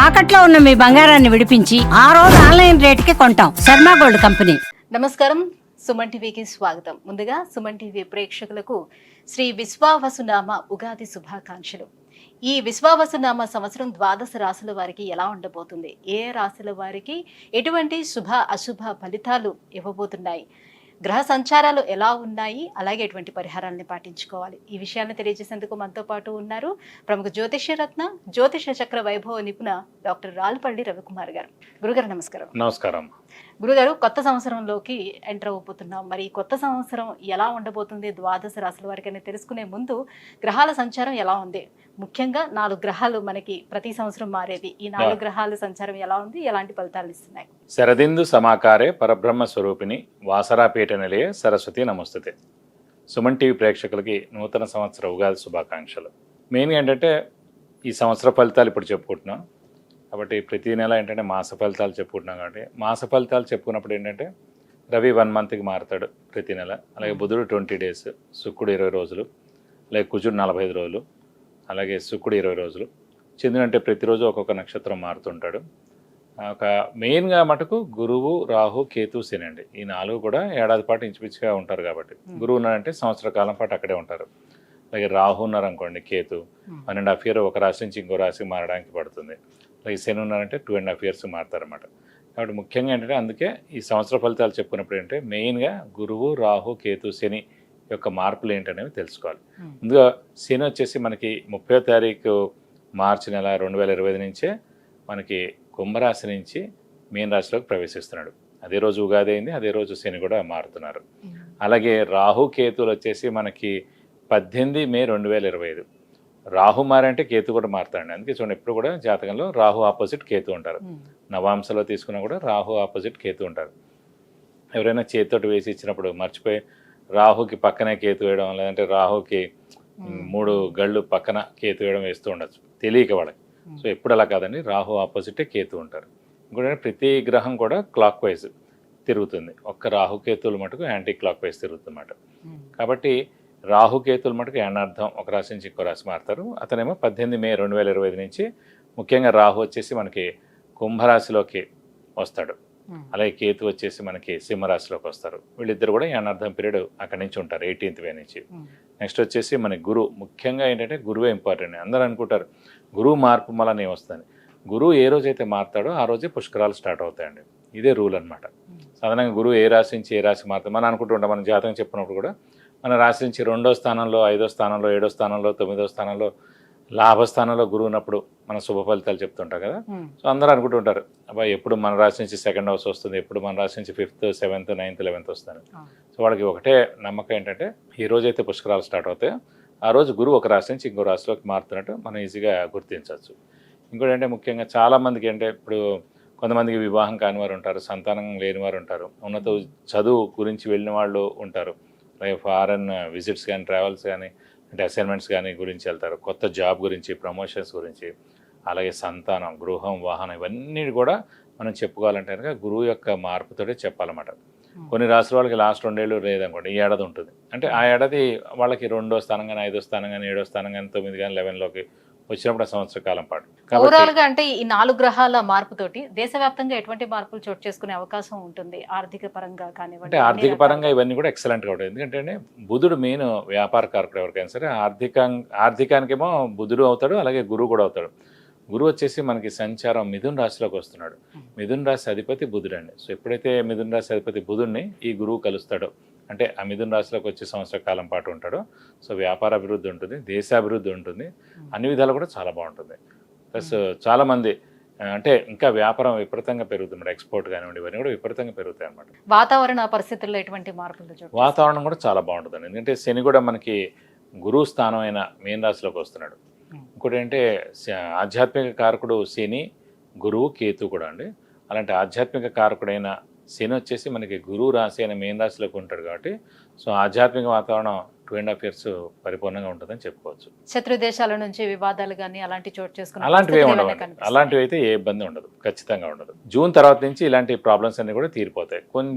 తాకట్లో ఉన్న మీ బంగారాన్ని విడిపించి ఆ రోజు ఆన్లైన్ రేటుకి కొంటాం. Sharma gold company. నమస్కారం, సుమన్ టీవీకి స్వాగతం. ముందుగా సుమన్ టీవీ ప్రేక్షకులకు శ్రీ విశ్వావసునామ ఉగాది శుభాకాంక్షలు. ఈ విశ్వావసునామ సంవత్సరం ద్వాదశ రాశుల వారికి ఎలా ఉండబోతుంది, ఏ రాశుల వారికి ఎటువంటి శుభ అశుభ ఫలితాలు ఇవ్వబోతున్నాయి, గ్రహ సంచారాలు ఎలా ఉన్నాయి, అలాగే ఎటువంటి పరిహారాలను పాటించుకోవాలి, ఈ విషయాన్ని తెలియజేసేందుకు మనతో పాటు ఉన్నారు ప్రముఖ జ్యోతిష్య రత్న జ్యోతిష చక్ర వైభవ నిపుణ డాక్టర్ రాల్పల్లి రవికుమార్ గారు. గురుగారు నమస్కారం. నమస్కారం. గురుగారు, కొత్త సంవత్సరంలోకి ఎంటర్ అయిపోతున్నాం. మరి కొత్త సంవత్సరం ఎలా ఉండబోతుంది ద్వాదశ రాశుల వారికి అని తెలుసుకునే ముందు గ్రహాల సంచారం ఎలా ఉంది, ముఖ్యంగా 4 గ్రహాలు మనకి ప్రతి సంవత్సరం మారేది, ఈ 4 గ్రహాల సంచారం ఎలా ఉంది, ఎలాంటి ఫలితాలు ఇస్తున్నాయి? శరదిందు సమాకారే పరబ్రహ్మ స్వరూపిణి వాసరాపీఠ నిలయ సరస్వతి నమస్తుతే. సుమన్ టీవీ ప్రేక్షకులకి నూతన సంవత్సర ఉగాది శుభాకాంక్షలు. మెయిన్గా ఏంటంటే ఈ సంవత్సర ఫలితాలు ఇప్పుడు చెప్పుకుంటున్నాం కాబట్టి ప్రతి నెల ఏంటంటే మాస ఫలితాలు చెప్పుకుంటున్నాం కాబట్టి మాస ఫలితాలు చెప్పుకున్నప్పుడు ఏంటంటే రవి 1 మంత్కి మారుతాడు ప్రతి నెల, అలాగే బుధుడు 20 డేస్, శుక్రుడు 20 రోజులు, అలాగే కుజుడు 45 రోజులు, అలాగే శుక్రుడు 20 రోజులు, చంద్రుడు అంటే ప్రతిరోజు ఒక్కొక్క నక్షత్రం మారుతుంటాడు. ఒక మెయిన్గా మటుకు గురువు, రాహు, కేతు, శని అండి. ఈ 4 కూడా ఏడాది పాటు ఇంచుమించుగా ఉంటారు కాబట్టి గురువు ఉన్నారంటే సంవత్సర కాలం పాటు అక్కడే ఉంటారు. అలాగే రాహు ఉన్నారనుకోండి, కేతు 1.5 ఇయర్ ఒక రాశి నుంచి ఇంకో రాశికి మారడానికి పడుతుంది. అలాగే శని ఉన్నారంటే 2.5 ఇయర్స్ మారుతారన్నమాట. కాబట్టి ముఖ్యంగా ఏంటంటే అందుకే ఈ సంవత్సర ఫలితాలు చెప్పుకున్నప్పుడు ఏంటంటే మెయిన్గా గురువు, రాహు, కేతు, శని యొక్క మార్పులు ఏంటనేవి తెలుసుకోవాలి. ముందుగా శని వచ్చేసి మనకి 30వ తారీఖు మార్చి నెల 2025 నుంచే మనకి కుంభరాశి నుంచి మీన రాశిలోకి ప్రవేశిస్తున్నాడు. అదే రోజు ఉగాది అయింది, అదే రోజు శని కూడా మారుతున్నారు. అలాగే రాహు, కేతువులు వచ్చేసి మనకి 18 మే 2025. రాహు మారంటే కేతు కూడా మారుతాడండి. అందుకే చూడండి ఎప్పుడు కూడా జాతకంలో రాహు ఆపోజిట్ కేతు ఉంటారు. నవాంశలో తీసుకున్నా కూడా రాహు ఆపోజిట్ కేతు ఉంటారు. ఎవరైనా చేతితోటి వేసి ఇచ్చినప్పుడు మర్చిపోయి రాహుకి పక్కనే కేతు వేయడం, లేదంటే రాహుకి 3 గళ్ళు పక్కన కేతు వేయడం వేస్తూ ఉండొచ్చు తెలియక వాళ్ళకి. సో ఎప్పుడు అలా కాదండి, రాహు ఆపోజిటే కేతు ఉంటారు. ఇంకోటి ప్రతి గ్రహం కూడా క్లాక్ వైజ్ తిరుగుతుంది, ఒక్క రాహుకేతువులు మటుకు యాంటీ క్లాక్ వైజ్ తిరుగుతుందన్నమాట. కాబట్టి రాహుకేతువులు మటుకు ఏనార్థం ఒక రాశి నుంచి ఇంకో రాశి మారుతారు. అతనేమో 18 మే 2025 నుంచి ముఖ్యంగా రాహు వచ్చేసి మనకి కుంభరాశిలోకి వస్తాడు, అలాగే కేతు వచ్చేసి మనకి సింహరాశిలోకి వస్తారు. వీళ్ళిద్దరు కూడా ఏనార్థం పీరియడ్ అక్కడి నుంచి ఉంటారు 18th మే నుంచి. నెక్స్ట్ వచ్చేసి మన గురువు, ముఖ్యంగా ఏంటంటే గురువే ఇంపార్టెంట్. అందరూ అనుకుంటారు గురువు మార్పు వల్ల ఏమొస్తుంది. గురువు ఏ రోజైతే మారుతాడో ఆ రోజే పుష్కరాలు స్టార్ట్ అవుతాయండి. ఇదే రూల్ అనమాట. సాధారణంగా గురువు ఏ రాశి నుంచి ఏ రాశి మారుతాడు మనం అనుకుంటుంటాం. మన జాతకం చెప్పినప్పుడు కూడా మన రాశి నుంచి 2వ స్థానంలో, 5వ స్థానంలో, 7వ స్థానంలో, 9వ స్థానంలో, లాభస్థానంలో గురువు ఉన్నప్పుడు మన శుభ ఫలితాలు చెప్తుంటాం కదా. సో అందరూ అనుకుంటుంటారు అబ్బాయి ఎప్పుడు మన రాశి నుంచి 2nd హౌస్ వస్తుంది, ఎప్పుడు మన రాశి నుంచి 5th, 7th, 9th, 11th వస్తాను. సో వాళ్ళకి ఒకటే నమ్మకం ఏంటంటే ఈ రోజైతే పుష్కరాలు స్టార్ట్ అవుతాయో ఆ రోజు గురువు ఒక రాశి నుంచి ఇంకో రాశిలోకి మారుతున్నట్టు మనం ఈజీగా గుర్తించవచ్చు. ఇంకోటి అంటే ముఖ్యంగా చాలామందికి అంటే ఇప్పుడు కొంతమందికి వివాహం కాని వారు ఉంటారు, సంతానం లేని వారు ఉంటారు, ఉన్నత చదువు గురించి వెళ్ళిన వాళ్ళు ఉంటారు, అలాగే ఫారెన్ విజిట్స్ కానీ, ట్రావెల్స్ కానీ, అంటే అసైన్మెంట్స్ కానీ గురించి వెళ్తారు, కొత్త జాబ్ గురించి, ప్రమోషన్స్ గురించి, అలాగే సంతానం, గృహం, వాహనం ఇవన్నీ కూడా మనం చెప్పుకోవాలంటే కనుక గురువు యొక్క మార్పుతోటే చెప్పాలన్నమాట. కొన్ని రాశుల వాళ్ళకి లాస్ట్ 2 ఏళ్ళు లేదనుకోండి, ఈ ఏడాది ఉంటుంది. అంటే ఆ ఏడాది వాళ్ళకి 2వ స్థానం కానీ, 5వ స్థానం కానీ, 7వ స్థానం కానీ, 9 కానీ, 11లోకి వచ్చినప్పుడు ఆ సంవత్సర కాలం పాటు. ఓవరాల్ గా అంటే ఈ 4 గ్రహాల మార్పుతోటి దేశవ్యాప్తంగా ఎటువంటి మార్పులు చోటు చేసుకునే అవకాశం ఉంటుంది, ఆర్థిక పరంగా కానివ్వండి? అంటే ఆర్థిక పరంగా ఇవన్నీ కూడా ఎక్సలెంట్గా ఉంటుంది. ఎందుకంటే బుధుడు మెయిన్ వ్యాపార కారకుడు ఎవరికైనా సరే. ఆర్థికానికేమో బుధుడు అవుతాడు, అలాగే గురువు కూడా అవుతాడు. గురువు వచ్చేసి మనకి సంచారం మిథున రాశిలోకి వస్తున్నాడు. మిథున రాశి అధిపతి బుధుడు అండి. సో ఎప్పుడైతే మిథున రాశి అధిపతి బుధుడిని ఈ గురువు కలుస్తాడో, అంటే ఆ మిథున రాశిలోకి వచ్చే సంవత్సర కాలం పాటు ఉంటాడు. సో వ్యాపార అభివృద్ధి ఉంటుంది, దేశాభివృద్ధి ఉంటుంది, అన్ని విధాలు కూడా చాలా బాగుంటుంది. ప్లస్ చాలామంది అంటే ఇంకా వ్యాపారం విపరీతంగా పెరుగుతుంది, ఎక్స్పోర్ట్ కానివ్వండి ఇవన్నీ కూడా విపరీతంగా పెరుగుతాయి అన్నమాట. వాతావరణ పరిస్థితుల్లో ఎటువంటి మార్పులు? వాతావరణం కూడా చాలా బాగుంటుందండి. ఎందుకంటే శని కూడా మనకి గురువు స్థానం అయిన మీన రాశిలోకి వస్తున్నాడు. ఇంకోటి ఏంటంటే ఆధ్యాత్మిక కారకుడు శని, గురువు, కేతు కూడా అండి. అలాంటి ఆధ్యాత్మిక కారకుడైన శని వచ్చేసి మనకి గురువు రాశి అయిన మీన రాశిలోకి ఉంటాడు కాబట్టి సో ఆధ్యాత్మిక వాతావరణం 2.5 years పరిపూర్ణంగా ఉంటుందని చెప్పుకోవచ్చు. శత్రు దేశాల నుంచి వివాదాలు కానీ అలాంటి చోటు చేసుకుని అలాంటివి ఉండవు. అలాంటివి అయితే ఏ ఇబ్బంది ఉండదు, ఖచ్చితంగా ఉండదు. జూన్ తర్వాత నుంచి ఇలాంటి ప్రాబ్లమ్స్ అన్ని కూడా తీరిపోతాయి.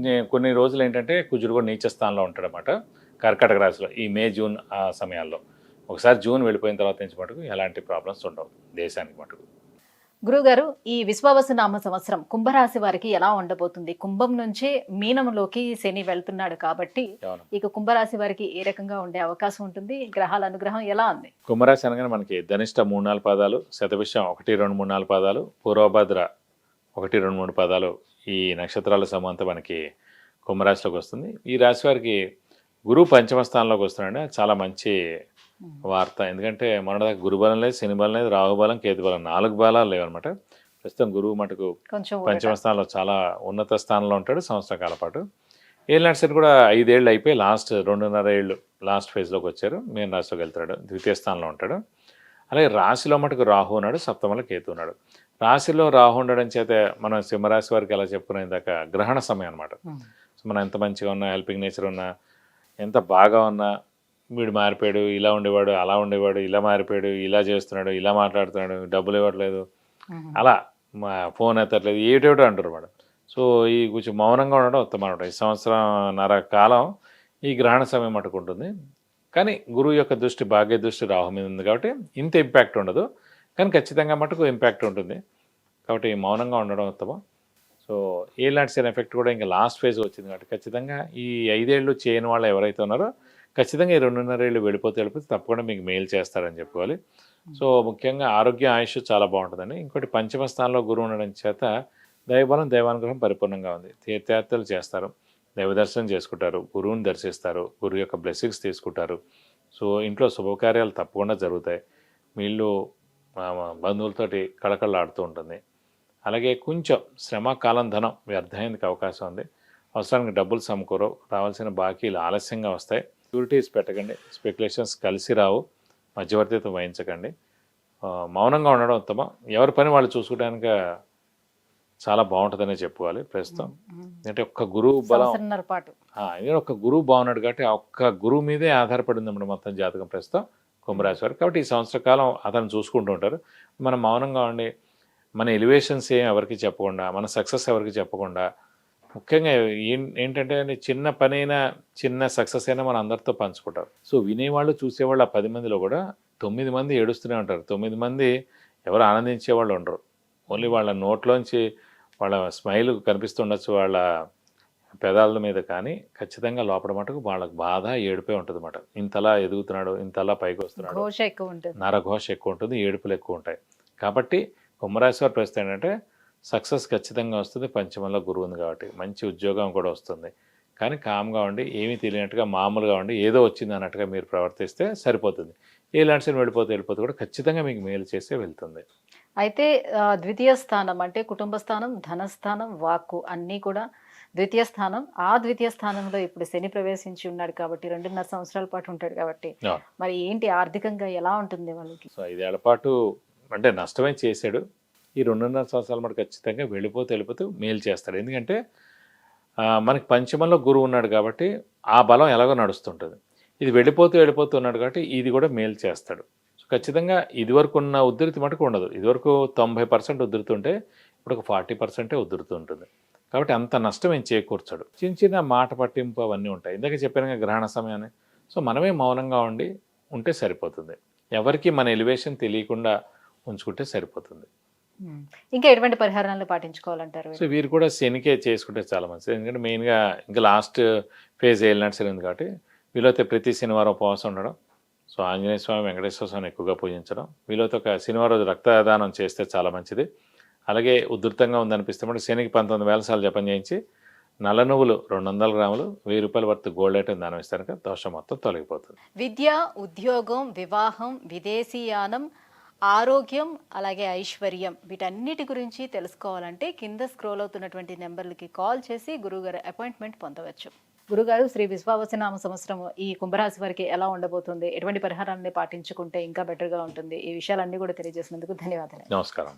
కొన్ని రోజులు ఏంటంటే కుజుడు కూడా నీచ స్థానంలో ఉంటాడనమాట కర్కాటక రాశిలో ఈ మే, జూన్ ఆ సమయాల్లో. ఒకసారి జూన్ వెళ్ళిపోయిన తర్వాత నుంచి మటుకు ఎలాంటి ప్రాబ్లమ్స్ ఉండవు దేశానికి మటుకు. గురుగారు, ఈ విశ్వావసునామ సంవత్సరం కుంభరాశి వారికి ఎలా ఉండబోతుంది? కుంభం నుంచి మీనంలోకి శని వెళ్తున్నాడు కాబట్టి అవును. ఇక కుంభరాశి వారికి ఏ రకంగా ఉండే అవకాశం ఉంటుంది? గ్రహాల అనుగ్రహం ఎలా ఉంది? కుంభరాశి అనగానే మనకి ధనిష్ట 3-4 పాదాలు, శతభిషం 1-2-3-4 పాదాలు, పూర్వభద్ర 1-2-3 పాదాలు, ఈ నక్షత్రాల సమూహంతో మనకి కుంభరాశిలోకి వస్తుంది. ఈ రాశి వారికి గురువు పంచమ స్థానంలోకి వస్తున్నాడు. చాలా మంచి వార్త. ఎందుకంటే మొన్నదాకా గురుబలం లేదు, శని బలం లేదు, రాహుబలం, కేతుబలం 4 బలాలు లేవన్నమాట. ప్రస్తుతం గురువు మటుకు కొంచెం పంచమ స్థానంలో చాలా ఉన్నత స్థానంలో ఉంటాడు సంవత్సర కాల పాటు. ఏలినాటి శని కూడా 5 ఏళ్ళు అయిపోయి లాస్ట్ 2.5 ఏళ్ళు లాస్ట్ ఫేజ్లోకి వచ్చారు. మీన రాశిలోకి వెళ్తాడు, ద్వితీయ స్థానంలో ఉంటాడు. అలాగే రాశిలో మటుకు రాహు ఉన్నాడు, సప్తమంలో కేతు ఉన్నాడు. రాశిలో రాహు ఉండడం చేత మనం సింహరాశి వారికి ఎలా చెప్పుకునే దాకా గ్రహణ సమయం అనమాట. సో మనం ఎంత మంచిగా ఉన్నా, హెల్పింగ్ నేచర్ ఉన్నా, ఎంత బాగా ఉన్నా, వీడు మారిపోయాడు, ఇలా ఉండేవాడు, అలా ఉండేవాడు, ఇలా మారిపోయాడు, ఇలా చేస్తున్నాడు, ఇలా మాట్లాడుతున్నాడు, డబ్బులు ఇవ్వట్లేదు, అలా మా ఫోన్ ఎత్తట్లేదు, ఏటేటో అంటారు మేడం. సో ఈ కొంచెం మౌనంగా ఉండడం ఉత్తమం అనమాట. ఈ సంవత్సరంన్నర కాలం ఈ గ్రహణ సమయం మటుకుంటుంది. కానీ గురువు యొక్క దృష్టి, భాగ్య దృష్టి రాహు మీద ఉంది కాబట్టి ఇంత ఇంపాక్ట్ ఉండదు, కానీ ఖచ్చితంగా మటుకు ఇంపాక్ట్ ఉంటుంది. కాబట్టి మౌనంగా ఉండడం ఉత్తమం. సో ఏలాంటి సైన్ ఎఫెక్ట్ కూడా ఇంకా లాస్ట్ ఫేజ్ వచ్చింది కాబట్టి ఖచ్చితంగా ఈ 5 ఏళ్ళు చేయని వాళ్ళు ఎవరైతే ఉన్నారో ఖచ్చితంగా ఈ 2.5 ఏళ్ళు వెళ్ళిపోతే తప్పకుండా మీకు మెయిల్ చేస్తారని చెప్పుకోవాలి. సో ముఖ్యంగా ఆరోగ్య ఆయుష్ చాలా బాగుంటుందండి. ఇంకోటి పంచమ స్థానంలో గురువు ఉండడం చేత దైవబలం, దైవానుగ్రహం పరిపూర్ణంగా ఉంది. తీర్థయాత్రలు చేస్తారు, దైవ దర్శనం చేసుకుంటారు, గురువుని దర్శిస్తారు, గురువు యొక్క బ్లెస్సింగ్స్ తీసుకుంటారు. సో ఇంట్లో శుభకార్యాలు తప్పకుండా జరుగుతాయి. మీ ఇల్లు బంధువులతోటి కళకళలాడుతూ ఉంటుంది. అలాగే కొంచెం శ్రమ, కాలం, ధనం వ్యర్థానికి అవకాశం ఉంది. అవసరానికి డబ్బులు సమకూరవు, రావాల్సిన బాకీలు ఆలస్యంగా వస్తాయి. సెక్యూరిటీస్ పెట్టకండి, స్పెక్యులేషన్స్ కలిసి రావు, మధ్యవర్తిత్వం వహించకండి. మౌనంగా ఉండడం ఉత్తమం. ఎవరి పని వాళ్ళు చూసుకోవడానికి చాలా బాగుంటుందనే చెప్పుకోవాలి ప్రస్తుతం. అంటే ఒక్క గురువు బలం, ఒక్క గురువు బాగున్నాడు కాబట్టి ఆ ఒక్క గురువు మీదే ఆధారపడి ఉంది మొత్తం జాతకం ప్రస్తుతం కుంభరాశి వారు. కాబట్టి ఈ సంవత్సర కాలం అతను చూసుకుంటూ ఉంటారు. మనం మౌనంగా ఉండి మన ఎలివేషన్స్ ఏం ఎవరికి చెప్పకుండా, మన సక్సెస్ ఎవరికి చెప్పకుండా, ముఖ్యంగా ఏంటంటే చిన్న పనైనా, చిన్న సక్సెస్ అయినా మన అందరితో పంచుకుంటారు. సో వినేవాళ్ళు, చూసేవాళ్ళు ఆ 10 మందిలో కూడా 9 మంది ఏడుస్తూనే ఉంటారు. 9 మంది ఎవరు ఆనందించేవాళ్ళు ఉండరు. ఓన్లీ వాళ్ళ నోట్లోంచి వాళ్ళ స్మైల్ కనిపిస్తుండొచ్చు వాళ్ళ పెదాల మీద, కానీ ఖచ్చితంగా లోపల మటుకు వాళ్ళకి బాధ, ఏడుపే ఉంటుంది అన్నమాట. ఇంతలా ఎదుగుతున్నాడు, ఇంతలా పైకి వస్తున్నాడు, నరఘోష ఎక్కువ ఉంటుంది, ఏడుపులు ఎక్కువ ఉంటాయి. కాబట్టి కుంభరాశి వారి ప్రస్తుతం ఏంటంటే సక్సెస్ ఖచ్చితంగా వస్తుంది. పంచమంలో గురువు ఉంది కాబట్టి మంచి ఉద్యోగం కూడా వస్తుంది. కానీ కామ్గా ఉండి, ఏమీ తెలియనట్టుగా మామూలుగా ఉండి ఏదో వచ్చింది అన్నట్టుగా మీరు ప్రవర్తిస్తే సరిపోతుంది. ఎలాంటి వెళ్ళిపోతే కూడా ఖచ్చితంగా మీకు మేలు చేసే వెళ్తుంది. అయితే ద్వితీయ స్థానం అంటే కుటుంబ స్థానం, ధనస్థానం, వాక్కు అన్నీ కూడా ద్వితీయ స్థానం. ఆ ద్వితీయ స్థానంలో ఇప్పుడు శని ప్రవేశించి ఉన్నాడు కాబట్టి 2.5 సంవత్సరాల పాటు ఉంటాడు కాబట్టి మరి ఏంటి ఆర్థికంగా ఎలా ఉంటుంది వాళ్ళకి? సో 5 ఏళ్ల పాటు అంటే నష్టమే చేశాడు. ఈ 2.5 సంవత్సరాల మటు ఖచ్చితంగా వెళ్ళిపోతూ మేలు చేస్తాడు. ఎందుకంటే మనకి పంచమంలో గురువు ఉన్నాడు కాబట్టి ఆ బలం ఎలాగో నడుస్తుంటుంది. ఇది వెళ్ళిపోతూ ఉన్నాడు కాబట్టి ఇది కూడా మేలు చేస్తాడు. సో ఖచ్చితంగా ఇదివరకు ఉన్న ఉధృతి మటుకు ఉండదు. ఇదివరకు 90% ఉధృతి ఉంటే ఇప్పుడు ఒక 40% ఉధృతి ఉంటుంది. కాబట్టి అంత నష్టం ఏం చేకూర్చాడు. చిన్న మాట పట్టింపు అవన్నీ ఉంటాయి. ఇందాక చెప్పాను గ్రహణ సమయాన్ని. సో మనమే మౌనంగా ఉంటే సరిపోతుంది. ఎవరికి మన ఎలివేషన్ తెలియకుండా ఉంచుకుంటే సరిపోతుంది. ఇంకా ఎటువంటి పరిహారాలను పాటించుకోవాలంటారు? సో వీరు కూడా శనికే చేసుకుంటే చాలా మంచిది. ఎందుకంటే మెయిన్గా ఇంకా లాస్ట్ ఫేజ్ వెళ్ళినట్టు సరే ఉంది కాబట్టి వీలైతే ప్రతి శనివారం ఉపవాసం ఉండడం, సో ఆంజనేయ స్వామి, వెంకటేశ్వర స్వామిని ఎక్కువగా పూజించడం, వీలైతే ఒక శనివారం రోజు రక్తదానం చేస్తే చాలా మంచిది. అలాగే ఉధృతంగా ఉందనిపిస్తే మటు శనికి 19,000 సార్లు జపం చేయించి నల్ల నువ్వులు 200 గ్రాములు 1000 రూపాయల వర్త్ గోల్డ్ ఐటమ్ దానం ఇస్తాను, దోషం మొత్తం తొలగిపోతుంది. విద్య, ఉద్యోగం, వివాహం, విదేశీయానం, ఆరోగ్యం, అలాగే ఐశ్వర్యం వీటన్నిటి గురించి తెలుసుకోవాలంటే కింద స్క్రోల్ అవుతున్నటువంటి నెంబర్లకి కాల్ చేసి గురువుగారు అపాయింట్మెంట్ పొందవచ్చు. గురుగారు, శ్రీ విశ్వావసునామ సంవత్సరం ఈ కుంభరాశి వారికి ఎలా ఉండబోతుంది, ఎటువంటి పరిహారాన్ని పాటించుకుంటే ఇంకా బెటర్గా ఉంటుంది, ఈ విషయాలన్నీ కూడా తెలియజేసినందుకు ధన్యవాదాలు. నమస్కారం.